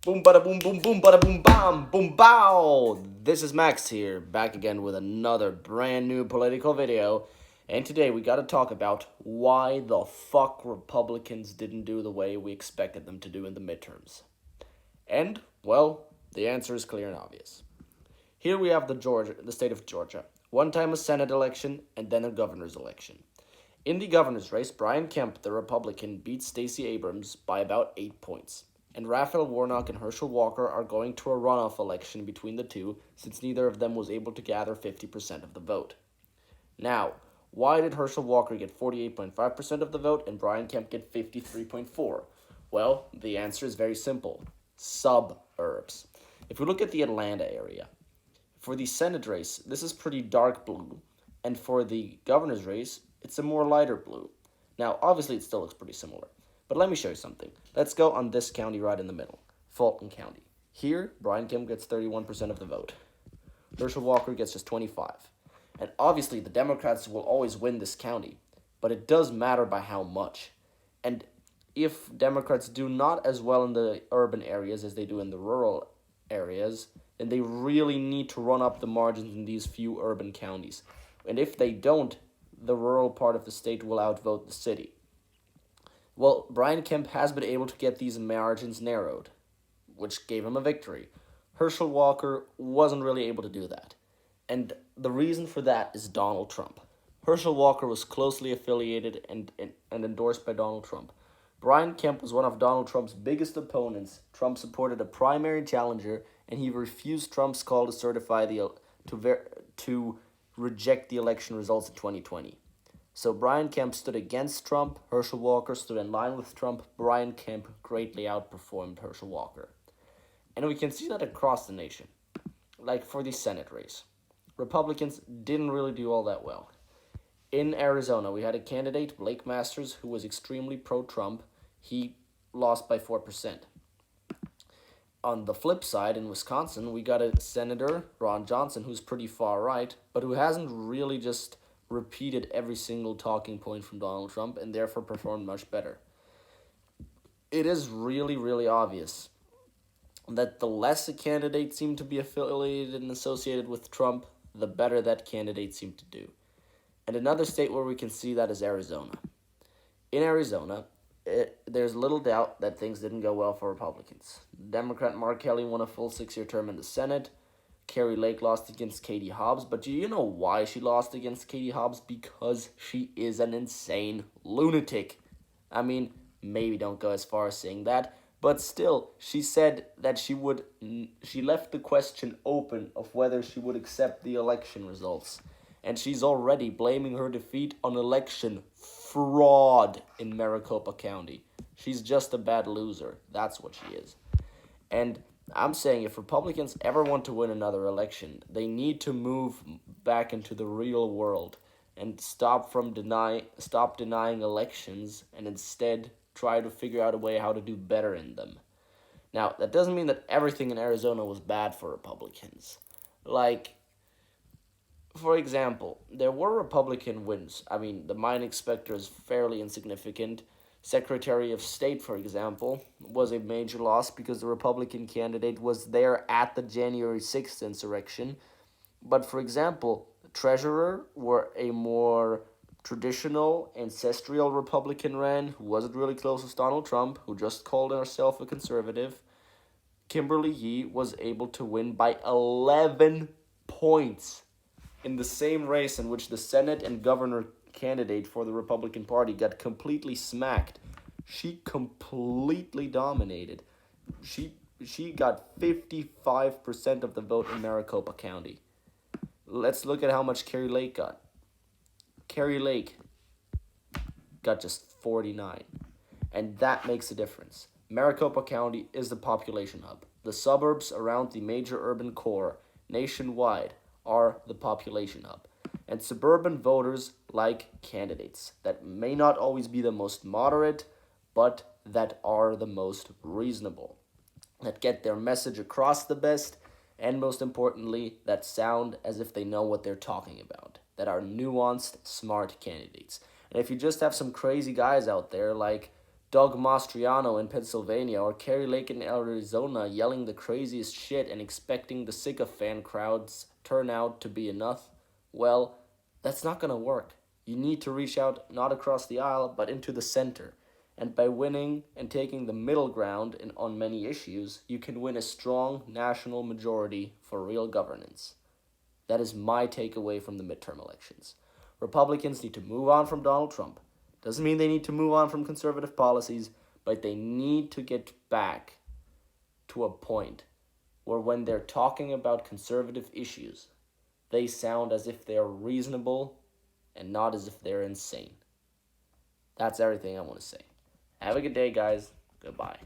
Boom bada boom boom boom bada boom bam boom bow. This is Max here, back again with another brand new political video. And today we got to talk about why the fuck Republicans didn't do the way we expected them to do in the midterms. And well, the answer is clear and obvious. Here we have the state of Georgia. One time a Senate election and then a governor's election. In the governor's race, Brian Kemp, the Republican, beat Stacey Abrams by about 8 points. And Raphael Warnock and Herschel Walker are going to a runoff election between the two, since neither of them was able to gather 50% of the vote. Now, why did Herschel Walker get 48.5% of the vote and Brian Kemp get 53.4%? Well, the answer is very simple. Suburbs. If we look at the Atlanta area, for the Senate race, this is pretty dark blue, and for the governor's race, it's a more lighter blue. Now, obviously, it still looks pretty similar. But let me show you something. Let's go on this county right in the middle, Fulton County. Here, Brian Kemp gets 31% of the vote. Herschel Walker gets just 25%. And obviously, the Democrats will always win this county, but it does matter by how much. And if Democrats do not as well in the urban areas as they do in the rural areas, then they really need to run up the margins in these few urban counties. And if they don't, the rural part of the state will outvote the city. Well, Brian Kemp has been able to get these margins narrowed, which gave him a victory. Herschel Walker wasn't really able to do that. And the reason for that is Donald Trump. Herschel Walker was closely affiliated and endorsed by Donald Trump. Brian Kemp was one of Donald Trump's biggest opponents. Trump supported a primary challenger, and he refused Trump's call to certify to reject the election results in 2020. So Brian Kemp stood against Trump, Herschel Walker stood in line with Trump. Brian Kemp greatly outperformed Herschel Walker. And we can see that across the nation. Like for the Senate race, Republicans didn't really do all that well. In Arizona, we had a candidate, Blake Masters, who was extremely pro-Trump. He lost by 4%. On the flip side, in Wisconsin, we got a Senator, Ron Johnson, who's pretty far right, but who hasn't really just repeated every single talking point from Donald Trump and therefore performed much better. It is really, really obvious that the less a candidate seemed to be affiliated and associated with Trump, the better that candidate seemed to do. And another state where we can see that is Arizona. In Arizona, there's little doubt that things didn't go well for Republicans. Democrat Mark Kelly won a full 6-year term in the Senate. Carrie Lake lost against Katie Hobbs, but do you know why she lost against Katie Hobbs? Because she is an insane lunatic. I mean, maybe don't go as far as saying that, but still, she said that she left the question open of whether she would accept the election results. And she's already blaming her defeat on election fraud in Maricopa County. She's just a bad loser. That's what she is. And I'm saying if Republicans ever want to win another election, they need to move back into the real world and stop denying elections and instead try to figure out a way how to do better in them. Now, that doesn't mean that everything in Arizona was bad for Republicans. Like, for example, there were Republican wins. I mean, the mine inspector is fairly insignificant. Secretary of State, for example, was a major loss because the Republican candidate was there at the January 6th insurrection. But, for example, Treasurer, where a more traditional, ancestral Republican ran, who wasn't really close with Donald Trump, who just called herself a conservative, Kimberly Yee was able to win by 11 points in the same race in which the Senate and governor candidate for the Republican Party got completely smacked. She completely dominated. She got 55% of the vote in Maricopa County. Let's look at how much Carrie Lake got. Carrie Lake got just 49. And that makes a difference. Maricopa County is the population hub. The suburbs around the major urban core nationwide are the population hub. And suburban voters like candidates that may not always be the most moderate, but that are the most reasonable, that get their message across the best, and most importantly, that sound as if they know what they're talking about, that are nuanced, smart candidates. And if you just have some crazy guys out there like Doug Mastriano in Pennsylvania or Kerry Lake in Arizona yelling the craziest shit and expecting the sycophant crowds turn out to be enough, well, that's not going to work. You need to reach out not across the aisle, but into the center. And by winning and taking the middle ground on many issues, you can win a strong national majority for real governance. That is my takeaway from the midterm elections. Republicans need to move on from Donald Trump. Doesn't mean they need to move on from conservative policies, but they need to get back to a point where when they're talking about conservative issues, they sound as if they're reasonable and not as if they're insane. That's everything I want to say. Have a good day, guys. Goodbye.